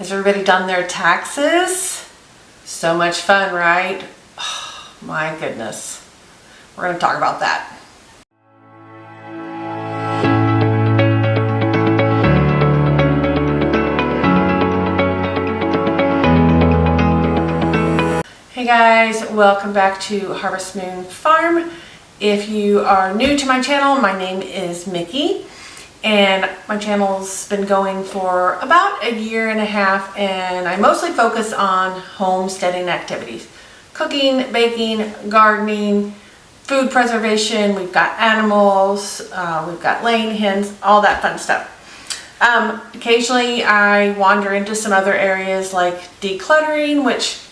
Has everybody done their taxes? So much fun, right? Oh, my goodness. We're going to talk about that. Hey guys, welcome back to Harvest Moon Farm. If you are new to my channel, my name is Mickey. And my channel's been going for about a year and a half, and I mostly focus on homesteading activities. Cooking, baking, gardening, food preservation, we've got animals, we've got laying hens, all that fun stuff. Occasionally I wander into some other areas like decluttering, which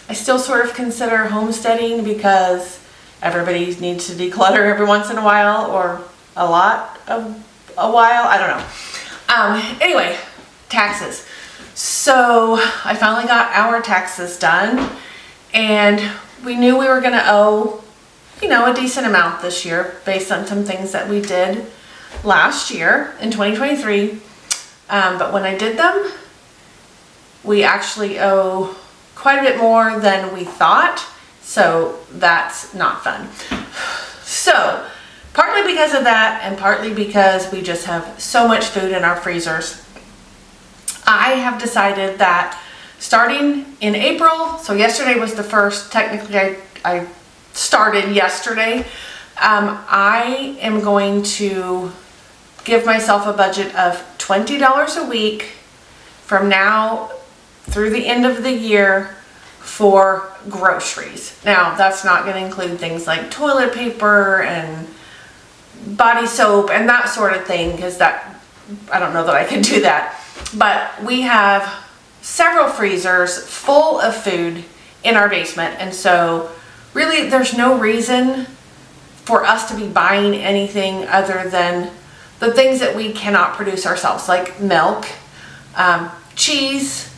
I still sort of consider homesteading because everybody needs to declutter every once in a while, or a lot of a while, I don't know. Anyway, taxes. So I finally got our taxes done, and we knew we were going to owe, you know, a decent amount this year based on some things that we did last year in 2023. But when I did them, we actually owe quite a bit more than we thought. So that's not fun. So partly because of that, and partly because we just have so much food in our freezers, I have decided that starting in April, so yesterday was the first, technically I started yesterday, I am going to give myself a budget of $20 a week from now through the end of the year for groceries. Now, that's not going to include things like toilet paper and body soap and that sort of thing, because that, I don't know that I can do that. But we have several freezers full of food in our basement, and so really there's no reason for us to be buying anything other than the things that we cannot produce ourselves, like milk, cheese.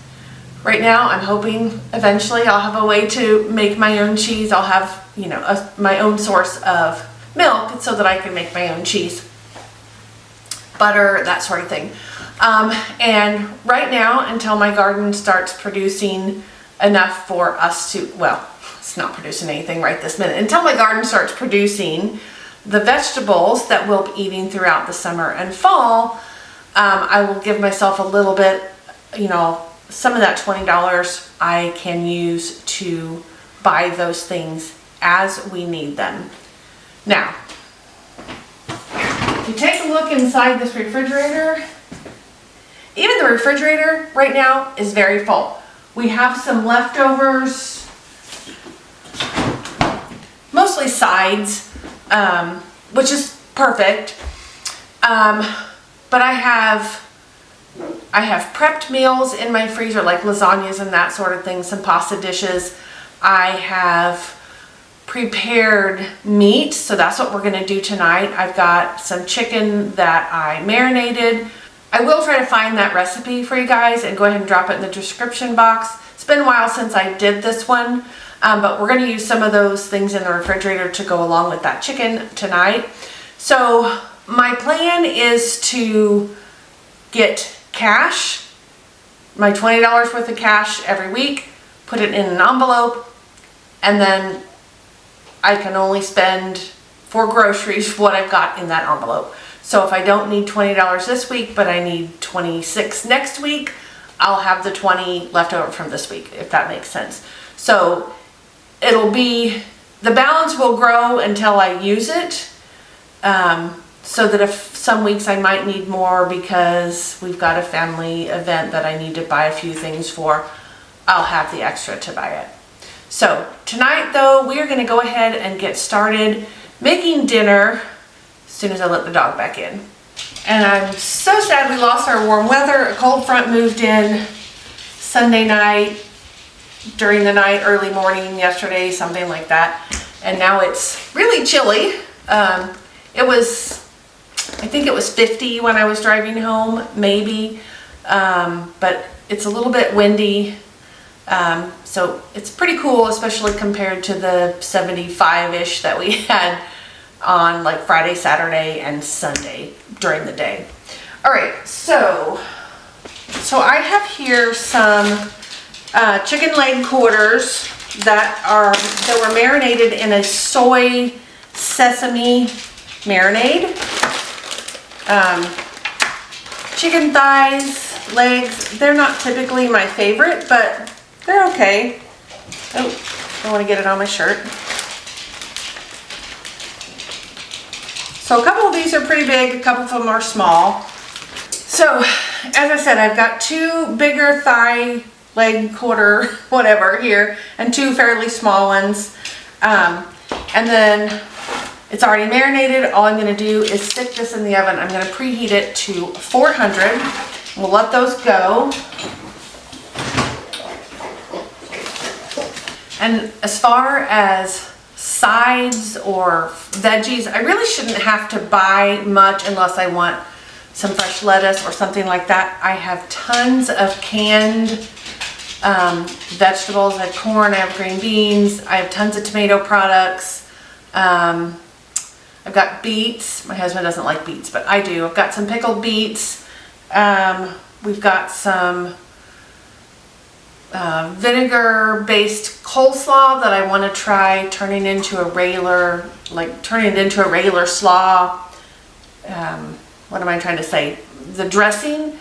Right now I'm hoping eventually I'll have a way to make my own cheese. I'll have, you know, my own source of milk so that I can make my own cheese, butter, that sort of thing. And right now, until my garden starts producing enough for us to, well, it's not producing anything right this minute, until my garden starts producing the vegetables that we'll be eating throughout the summer and fall, I will give myself a little bit, you know, some of that $20 I can use to buy those things as we need them. Now, if you take a look inside this refrigerator, even the refrigerator right now is very full. We have some leftovers, mostly sides, which is perfect. But I have prepped meals in my freezer, like lasagnas and that sort of thing, some pasta dishes. I have prepared meat, so that's what we're going to do tonight. I've got some chicken that I marinated. I will try to find that recipe for you guys and go ahead and drop it in the description box. It's been a while since I did this one, but we're going to use some of those things in the refrigerator to go along with that chicken tonight. So my plan is to get cash, my $20 worth of cash every week, put it in an envelope, and then I can only spend for groceries what I've got in that envelope. So if I don't need $20 this week, but I need $26 next week, I'll have the $20 left over from this week, if that makes sense. So it'll be, the balance will grow until I use it, so that if some weeks I might need more because we've got a family event that I need to buy a few things for, I'll have the extra to buy it. So tonight though, we are going to go ahead and get started making dinner as soon as I let the dog back in. And I'm so sad we lost our warm weather. A cold front moved in Sunday night, during the night, early morning yesterday, something like that. And now it's really chilly. I think it was 50 when I was driving home, maybe. But it's a little bit windy. So it's pretty cool, especially compared to the 75-ish that we had on like Friday, Saturday, and Sunday during the day. All right, so So I have here some chicken leg quarters that were marinated in a soy sesame marinade. Chicken thighs, legs, they're not typically my favorite, but they're okay. Oh, I want to get it on my shirt. So a couple of these are pretty big, a couple of them are small. So, as I said, I've got 2 bigger thigh, leg, quarter, whatever here, and 2 fairly small ones. And then it's already marinated. All I'm going to do is stick this in the oven. I'm going to preheat it to 400. We'll let those go. And as far as sides or veggies, I really shouldn't have to buy much unless I want some fresh lettuce or something like that. I have tons of canned vegetables. I have corn, I have green beans, I have tons of tomato products. I've got beets. My husband doesn't like beets, but I do. I've got some pickled beets. We've got some vinegar-based coleslaw that I want to try turning into a regular, slaw. What am I trying to say? The dressing.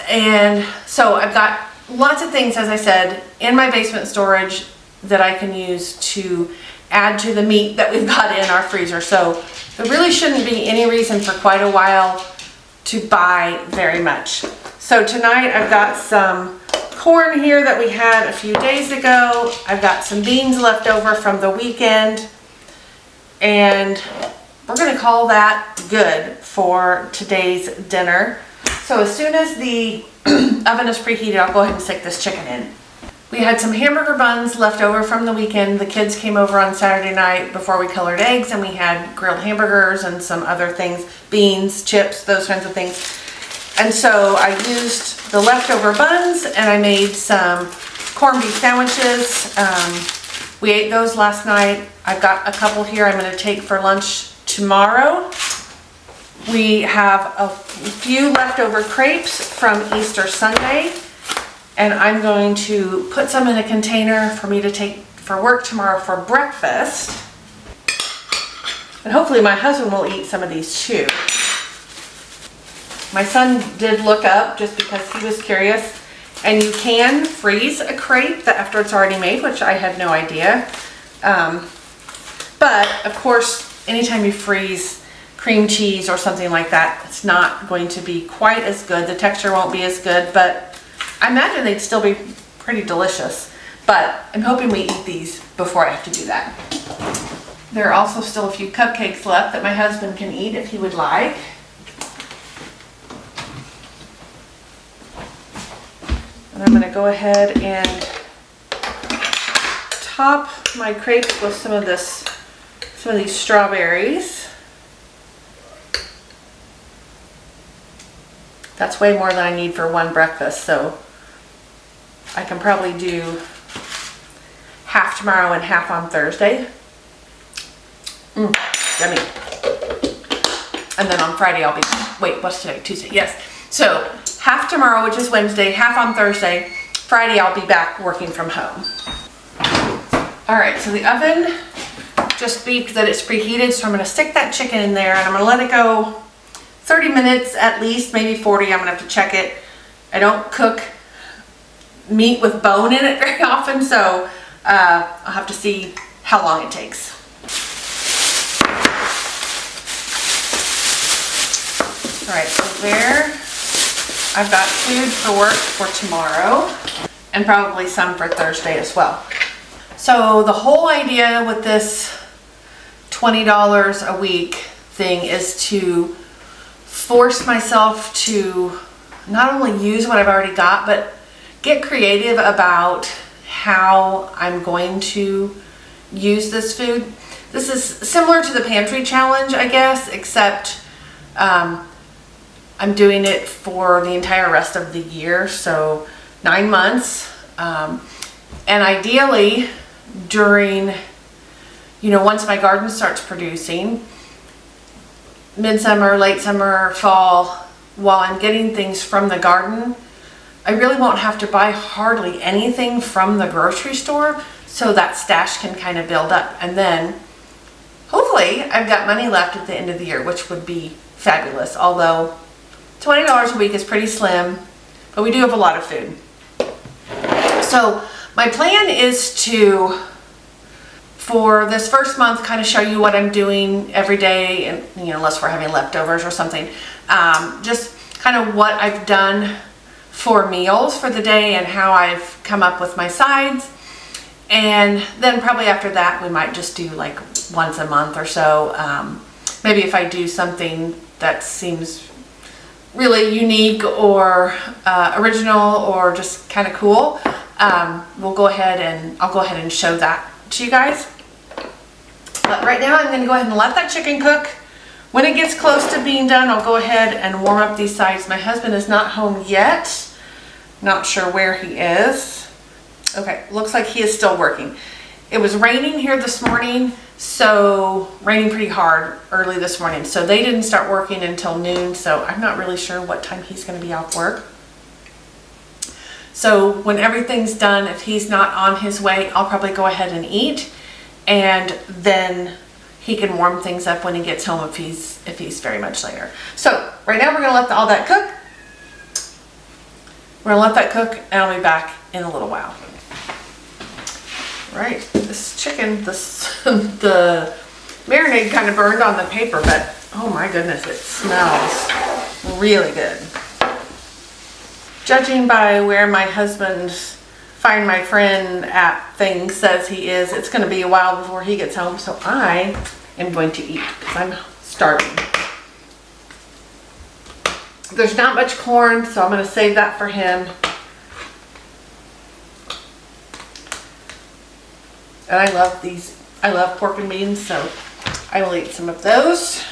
And so I've got lots of things, as I said, in my basement storage that I can use to add to the meat that we've got in our freezer. So there really shouldn't be any reason for quite a while to buy very much. So tonight I've got some corn here that we had a few days ago. I've got some beans left over from the weekend, and we're going to call that good for today's dinner. So as soon as the oven is preheated, I'll go ahead and stick this chicken in. We had some hamburger buns left over from the weekend. The kids came over on Saturday night before we colored eggs, and we had grilled hamburgers and some other things, beans, chips, those kinds of things. And so I used the leftover buns and I made some corned beef sandwiches. We ate those last night. I've got a couple here I'm going to take for lunch tomorrow. We have a few leftover crepes from Easter Sunday, and I'm going to put some in a container for me to take for work tomorrow for breakfast. And hopefully my husband will eat some of these too. My son did look up just because he was curious, and you can freeze a crepe after it's already made, which I had no idea. But of course, anytime you freeze cream cheese or something like that, it's not going to be quite as good. The texture won't be as good, but I imagine they'd still be pretty delicious. But I'm hoping we eat these before I have to do that. There are also still a few cupcakes left that my husband can eat if he would like. And I'm going to go ahead and top my crepes with some of these strawberries. That's way more than I need for one breakfast, so I can probably do half tomorrow and half on Thursday. Yummy. And then on Friday I'll be, wait, what's today? Tuesday, yes. So half tomorrow, which is Wednesday, half on Thursday. Friday I'll be back working from home. All right, so the oven just beeped that it's preheated, so I'm gonna stick that chicken in there and I'm gonna let it go 30 minutes at least, maybe 40. I'm gonna have to check it. I don't cook meat with bone in it very often, so I'll have to see how long it takes. All right, so there, I've got food for work for tomorrow and probably some for Thursday as well. So the whole idea with this $20 a week thing is to force myself to not only use what I've already got, but get creative about how I'm going to use this food. This is similar to the pantry challenge, I guess, except I'm doing it for the entire rest of the year, so 9 months. And ideally, during, once my garden starts producing, midsummer, late summer, fall, while I'm getting things from the garden, I really won't have to buy hardly anything from the grocery store, so that stash can kind of build up. And then hopefully I've got money left at the end of the year, which would be fabulous. Although $20 a week is pretty slim, but we do have a lot of food. So my plan is to, for this first month, kind of show you what I'm doing every day, and you know, unless we're having leftovers or something, just kind of what I've done for meals for the day and how I've come up with my sides. And then probably after that we might just do like once a month or so. Maybe if I do something that seems really unique or original or just kind of cool, I'll go ahead and show that to you guys. But right now I'm going to go ahead and let that chicken cook. When it gets close to being done, I'll go ahead and warm up these sides. My husband is not home yet. Not sure where he is. Okay, looks like he is still working. It was raining here this morning, so raining pretty hard early this morning. So they didn't start working until noon, so I'm not really sure what time he's going to be off work. So when everything's done, if he's not on his way, I'll probably go ahead and eat, and then he can warm things up when he gets home if he's very much later. So right now we're going to let all that cook. We're going to let that cook, and I'll be back in a little while. Right, this chicken, the marinade kind of burned on the paper, but oh my goodness, it smells really good. Judging by where my husband's Find My Friend app thing says he is, it's going to be a while before he gets home, so I am going to eat because I'm starving. There's not much corn, so I'm going to save that for him. And I love these. I love pork and beans, so I will eat some of those.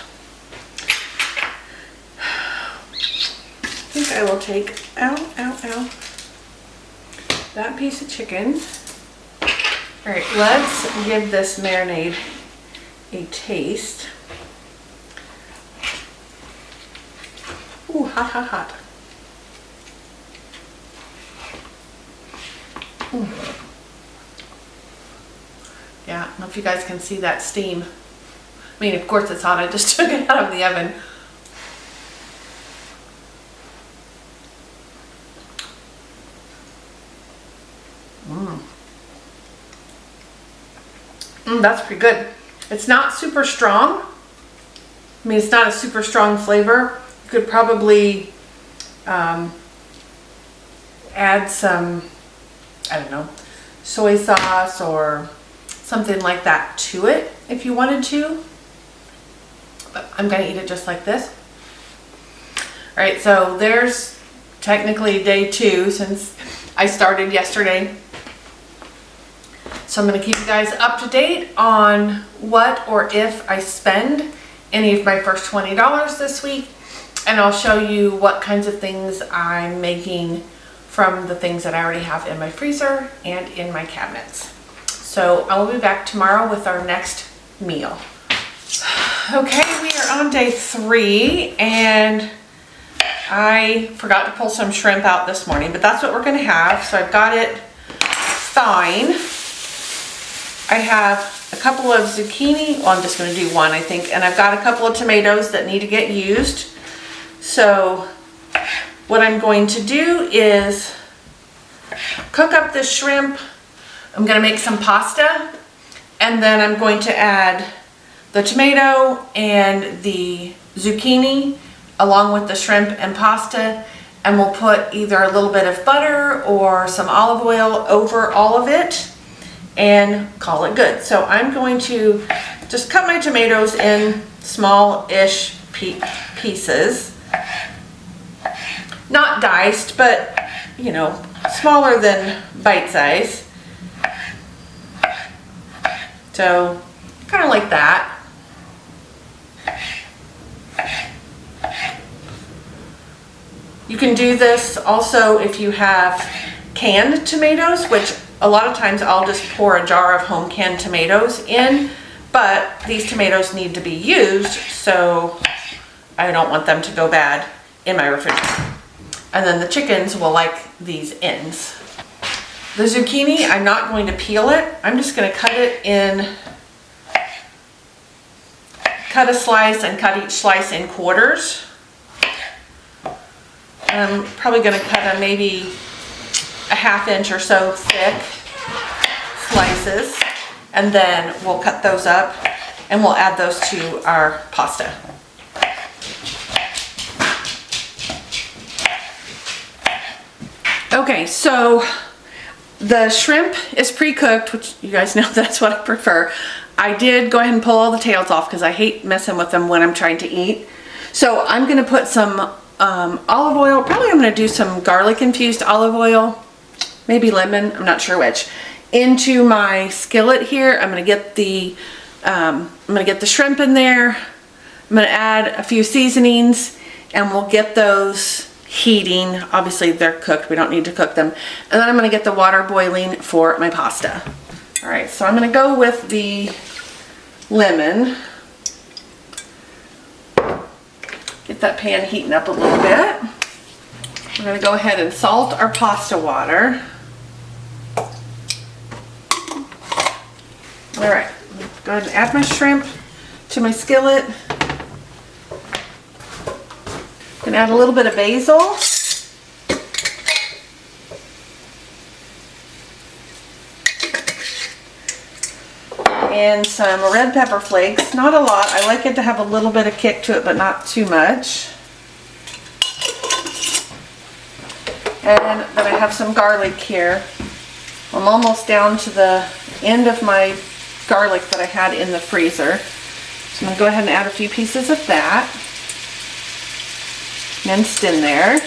I think I will take, that piece of chicken. All right, let's give this marinade a taste. Ooh, hot, hot, hot. Mm. Yeah, I don't know if you guys can see that steam. I mean, of course it's hot. I just took it out of the oven. That's pretty good. It's not super strong. I mean, it's not a super strong flavor. You could probably add some, I don't know, soy sauce or something like that to it if you wanted to. But I'm going to eat it just like this. All right, so there's technically day 2 since I started yesterday. So I'm going to keep you guys up to date on what or if I spend any of my first $20 this week. And I'll show you what kinds of things I'm making from the things that I already have in my freezer and in my cabinets. So I will be back tomorrow with our next meal. Okay, we are on day 3 and I forgot to pull some shrimp out this morning, but that's what we're going to have. So I've got it thawing. I have a couple of zucchini. Well, I'm just going to do one, I think. And I've got a couple of tomatoes that need to get used. So what I'm going to do is cook up this shrimp. I'm going to make some pasta. And then I'm going to add the tomato and the zucchini along with the shrimp and pasta. And we'll put either a little bit of butter or some olive oil over all of it and call it good. So I'm going to just cut my tomatoes in small-ish pieces. Not diced, but, you know, smaller than bite size. So, kind of like that. You can do this also if you have canned tomatoes, which a lot of times I'll just pour a jar of home canned tomatoes in, but these tomatoes need to be used, so I don't want them to go bad in my refrigerator. And then the chickens will like these ends. The zucchini, I'm not going to peel it. I'm just going to cut it in, cut a slice and cut each slice in quarters. I'm probably going to cut them maybe a ½ inch or so thick slices. And then we'll cut those up and we'll add those to our pasta. Okay, so the shrimp is pre-cooked, which you guys know that's what I prefer. I did go ahead and pull all the tails off because I hate messing with them when I'm trying to eat. So I'm going to put some olive oil. Probably I'm going to do some garlic infused olive oil, maybe lemon, I'm not sure which, into my skillet here. I'm going to get the shrimp in there. I'm going to add a few seasonings and we'll get those heating. Obviously they're cooked, we don't need to cook them. And then I'm going to get the water boiling for my pasta. All right, so I'm going to go with the lemon. Get that pan heating up a little bit. We're going to go ahead and salt our pasta water. All right, go ahead and add my shrimp to my skillet. Gonna add a little bit of basil. And some red pepper flakes. Not a lot. I like it to have a little bit of kick to it, but not too much. And then I have some garlic here. I'm almost down to the end of my garlic that I had in the freezer. So I'm going to go ahead and add a few pieces of that. Minced in there.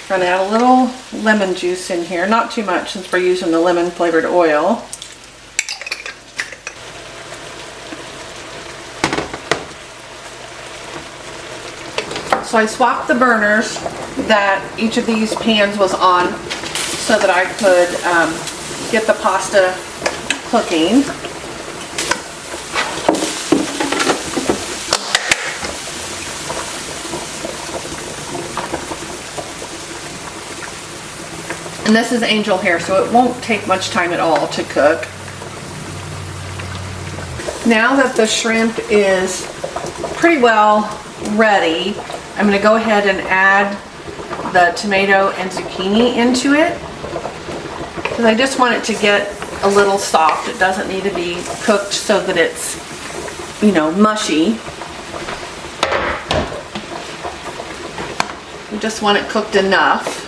I'm going to add a little lemon juice in here, not too much since we're using the lemon flavored oil. So I swapped the burners that each of these pans was on so that I could get the pasta cooking. And this is angel hair, so it won't take much time at all to cook. Now that the shrimp is pretty well ready, I'm going to go ahead and add the tomato and zucchini into it because I just want it to get a little soft. It doesn't need to be cooked so that it's, you know, mushy. We just want it cooked enough.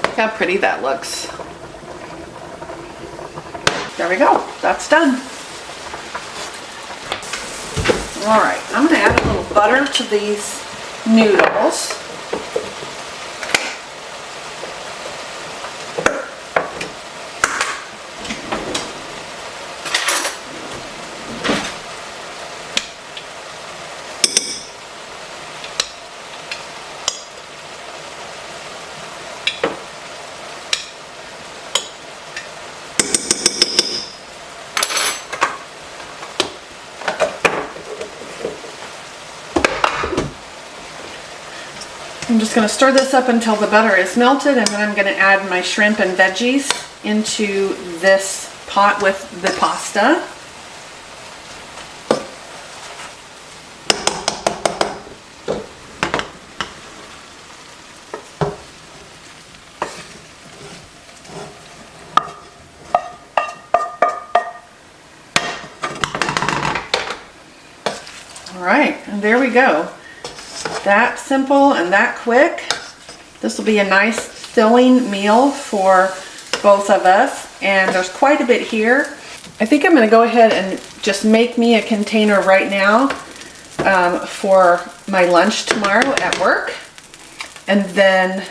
Look how pretty that looks. There we go, that's done. All right, I'm gonna add a little butter to these noodles. I'm just going to stir this up until the butter is melted, and then I'm going to add my shrimp and veggies into this pot with the pasta. All right, and there we go. That simple and that quick. This will be a nice filling meal for both of us, and there's quite a bit here. I think I'm going to go ahead and just make me a container right now for my lunch tomorrow at work, and then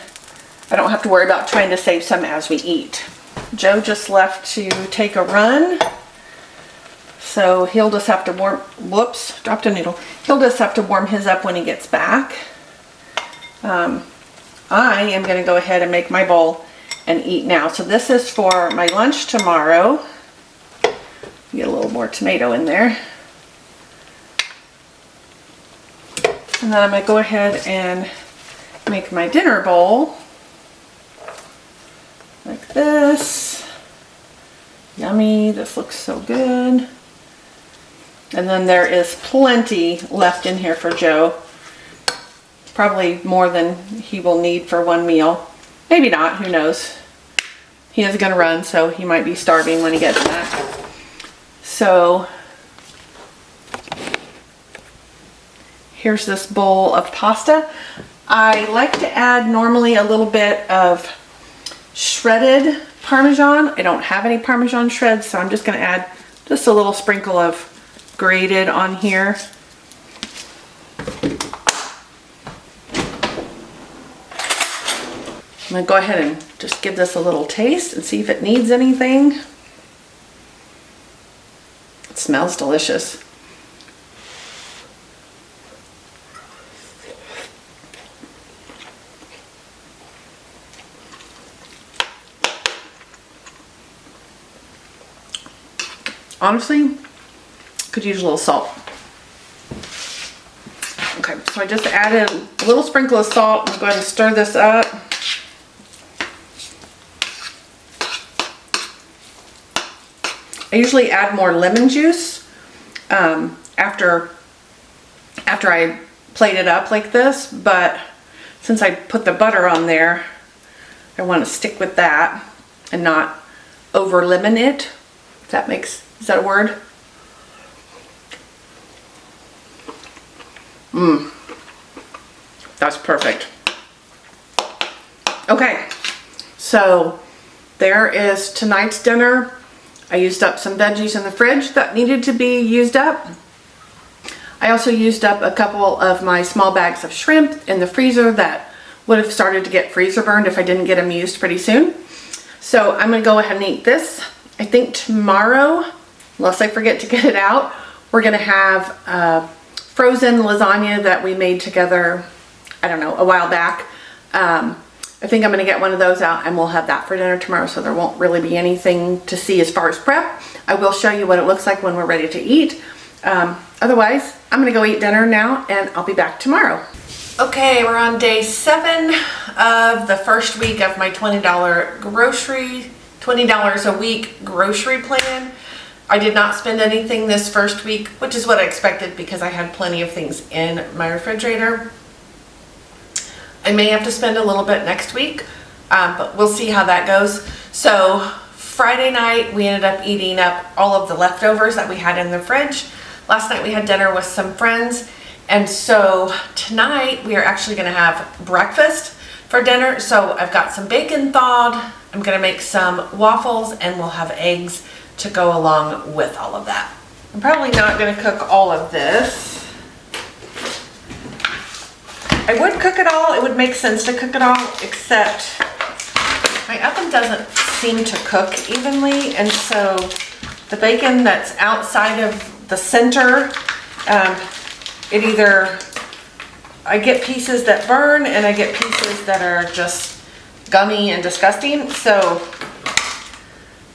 I don't have to worry about trying to save some as we eat. Joe just left to take a run. So he'll just have to warm, whoops, dropped a noodle. He'll just have to warm his up when he gets back. I am going to go ahead and make my bowl and eat now. So this is for my lunch tomorrow. Get a little more tomato in there. And then I'm going to go ahead and make my dinner bowl. Like this. Yummy, this looks so good. And then there is plenty left in here for Joe. Probably more than he will need for one meal. Maybe not, who knows. He is gonna run, so he might be starving when he gets back. So, here's this bowl of pasta. I like to add normally a little bit of shredded Parmesan. I don't have any Parmesan shreds, so I'm just gonna add just a little sprinkle of grated on here. I'm gonna go ahead and just give this a little taste and see if it needs anything. It smells delicious. Honestly, could use a little salt. Okay, so I just added a little sprinkle of salt. I'm going to go ahead and stir this up. I usually add more lemon juice after I plate it up like this, but since I put the butter on there, I want to stick with that and not over lemon it. If that makes, is that a word? That's perfect. Okay, so there is tonight's dinner. I used up some veggies in the fridge that needed to be used up. I also used up a couple of my small bags of shrimp in the freezer that would have started to get freezer burned if I didn't get them used pretty soon. So I'm gonna go ahead and eat this. I think tomorrow, unless I forget to get it out, we're gonna have frozen lasagna that we made together, I don't know, a while back. I think I'm gonna get one of those out and we'll have that for dinner tomorrow, so there won't really be anything to see as far as prep. I will show you what it looks like when we're ready to eat. Otherwise, I'm gonna go eat dinner now and I'll be back tomorrow. Okay, we're on day 7 of the first week of my $20 a week grocery plan. I did not spend anything this first week, which is what I expected because I had plenty of things in my refrigerator. I may have to spend a little bit next week, but we'll see how that goes. So Friday night, we ended up eating up all of the leftovers that we had in the fridge. Last night we had dinner with some friends, and so tonight we are actually gonna have breakfast for dinner. So I've got some bacon thawed, I'm gonna make some waffles, and we'll have eggs to go along with all of that. I'm probably not gonna cook all of this. I would cook it all, it would make sense to cook it all, except my oven doesn't seem to cook evenly, and so the bacon that's outside of the center, it either, I get pieces that burn and I get pieces that are just gummy and disgusting. So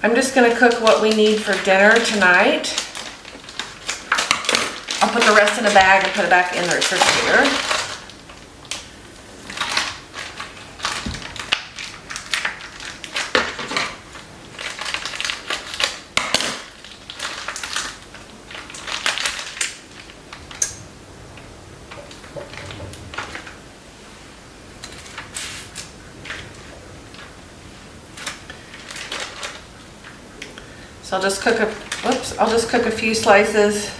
I'm just gonna cook what we need for dinner tonight. I'll put the rest in a bag and put it back in the refrigerator. So I'll just cook a few slices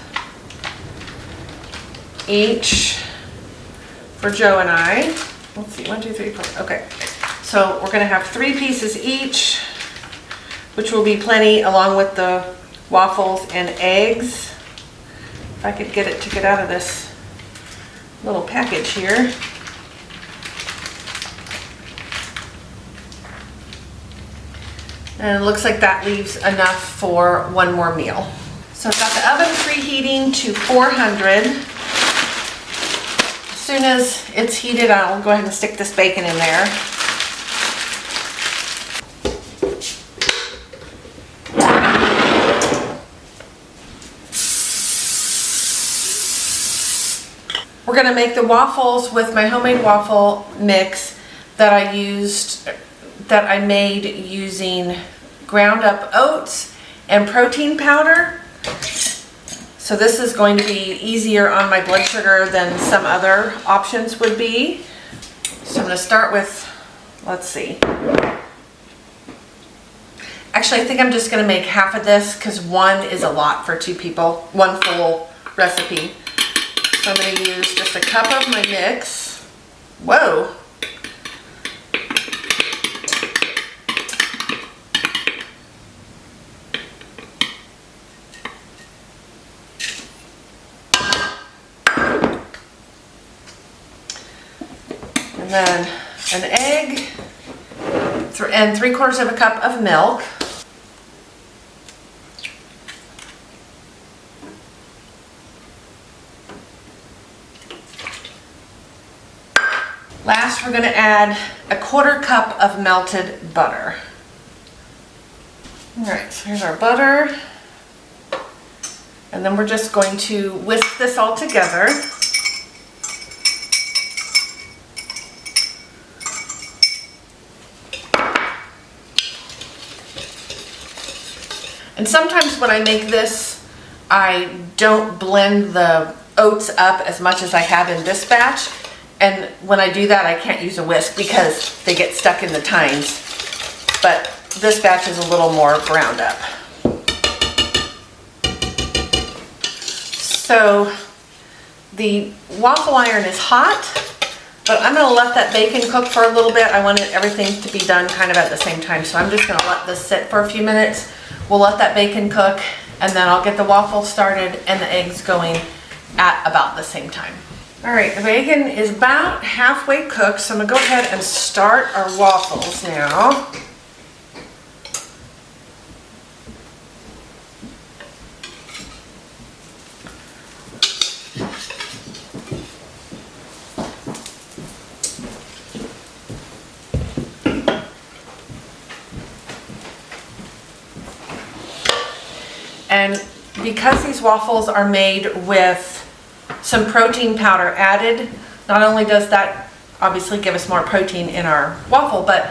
each for Joe and I. Let's see, 1, 2, 3, 4. Okay, so we're gonna have 3 pieces each, which will be plenty, along with the waffles and eggs. If I could get it to get out of this little package here. And it looks like that leaves enough for one more meal. So I've got the oven preheating to 400. As soon as it's heated, I'll go ahead and stick this bacon in there. We're gonna make the waffles with my homemade waffle mix that I made using ground up oats and protein powder. So this is going to be easier on my blood sugar than some other options would be. So I'm gonna start with, let's see. Actually, I think I'm just gonna make half of this because one is a lot for 2 people, one full recipe. So I'm going to use just a cup of my mix. Whoa! And then an egg and 3/4 of a cup of milk. Last, we're going to add a 1/4 cup of melted butter. All right, so here's our butter. And then we're just going to whisk this all together. And sometimes when I make this, I don't blend the oats up as much as I have in this batch. And when I do that, I can't use a whisk because they get stuck in the tines. But this batch is a little more ground up. So the waffle iron is hot, but I'm gonna let that bacon cook for a little bit. I wanted everything to be done kind of at the same time. So I'm just gonna let this sit for a few minutes. We'll let that bacon cook, and then I'll get the waffles started and the eggs going at about the same time. All right, the bacon is about halfway cooked, so I'm gonna go ahead and start our waffles now. And because these waffles are made with some protein powder added, not only does that obviously give us more protein in our waffle, but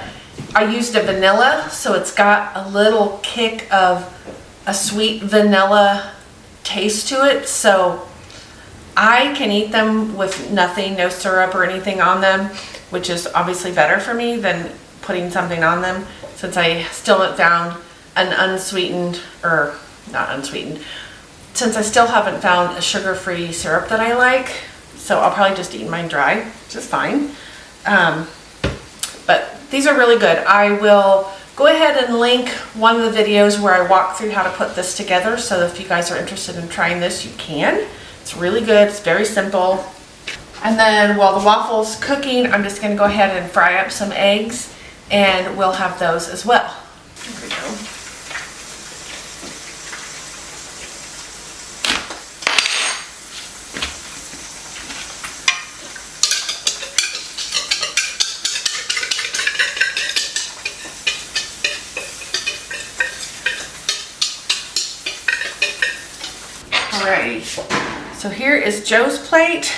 I used a vanilla, so it's got a little kick of a sweet vanilla taste to it. So I can eat them with nothing, no syrup or anything on them, which is obviously better for me than putting something on them, since I still haven't found an unsweetened, or not unsweetened, since I still haven't found a sugar-free syrup that I like. So I'll probably just eat mine dry, which is fine. But these are really good. I will go ahead and link one of the videos where I walk through how to put this together, so if you guys are interested in trying this, you can. It's really good, it's very simple. And then while the waffle's cooking, I'm just gonna go ahead and fry up some eggs, and we'll have those as well. There we go. Alrighty, so here is Joe's plate.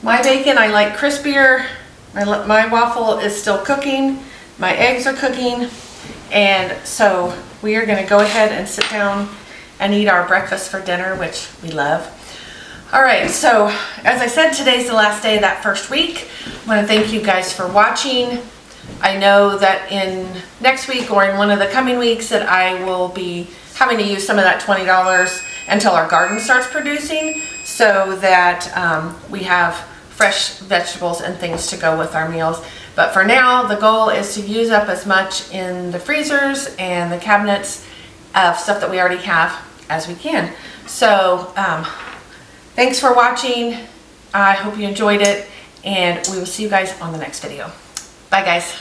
My bacon I like crispier. My waffle is still cooking. My eggs are cooking. And so we are gonna go ahead and sit down and eat our breakfast for dinner, which we love. Alright, so as I said, today's the last day of that first week. I wanna thank you guys for watching. I know that in next week or in one of the coming weeks that I will be having to use some of that $20 until our garden starts producing, so that we have fresh vegetables and things to go with our meals. But for now, the goal is to use up as much in the freezers and the cabinets of stuff that we already have as we can. So thanks for watching. I hope you enjoyed it, and we will see you guys on the next video. Bye guys.